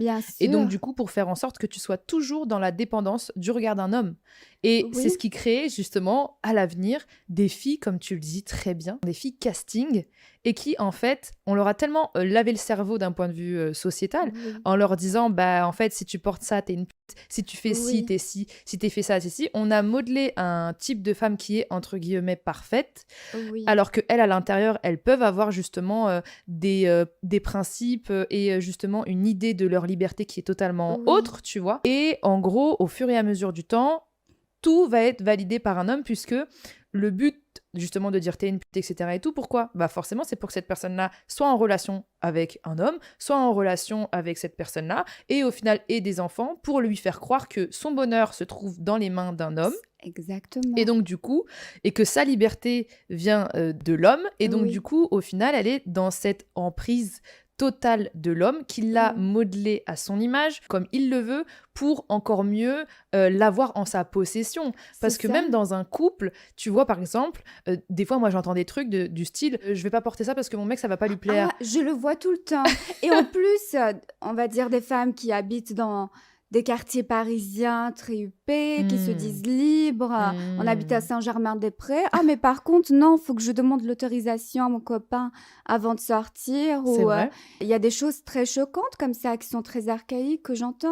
Bien Et donc, sûr. du coup, pour faire en sorte que tu sois toujours dans la dépendance du regard d'un homme. Et c'est ce Oui, qui crée justement à l'avenir des filles, comme tu le dis très bien, des filles casting, et qui en fait, on leur a tellement lavé le cerveau d'un point de vue sociétal, oui, en leur disant, bah en fait, si tu portes ça, t'es une pute, si tu fais ci, oui, t'es ci, si t'es fait ça, c'est ci. On a modelé un type de femme qui est entre guillemets parfaite, oui, alors que elles, à l'intérieur, elles peuvent avoir justement des principes et justement une idée de leur liberté qui est totalement oui, autre, tu vois. Et en gros, au fur et à mesure du temps, tout va être validé par un homme puisque le but justement de dire t'es une pute, etc. et tout, pourquoi? Bah forcément, c'est pour que cette personne-là soit en relation avec un homme, soit en relation avec cette personne-là, et au final ait des enfants pour lui faire croire que son bonheur se trouve dans les mains d'un homme et exactement. donc, du coup, et que sa liberté vient de l'homme. Et donc, du Oui, coup, au final, elle est dans cette emprise totale de l'homme qui l'a oui, modelé à son image, comme il le veut, pour encore mieux l'avoir en sa possession. c'est Parce que ça. même dans un couple, tu vois, par exemple, des fois, moi, j'entends des trucs du style je vais pas porter ça parce que mon mec, ça va pas lui plaire. Ah, je le vois tout le temps. Et en plus, on va dire des femmes qui habitent dans des quartiers parisiens très huppés, qui se Hmm. disent libres. On habite à Hmm. Saint-Germain-des-Prés. Ah, mais par contre, non, faut que je demande l'autorisation à mon copain avant de sortir. C'est Ou vrai. il y a des choses très choquantes comme ça qui sont très archaïques que j'entends.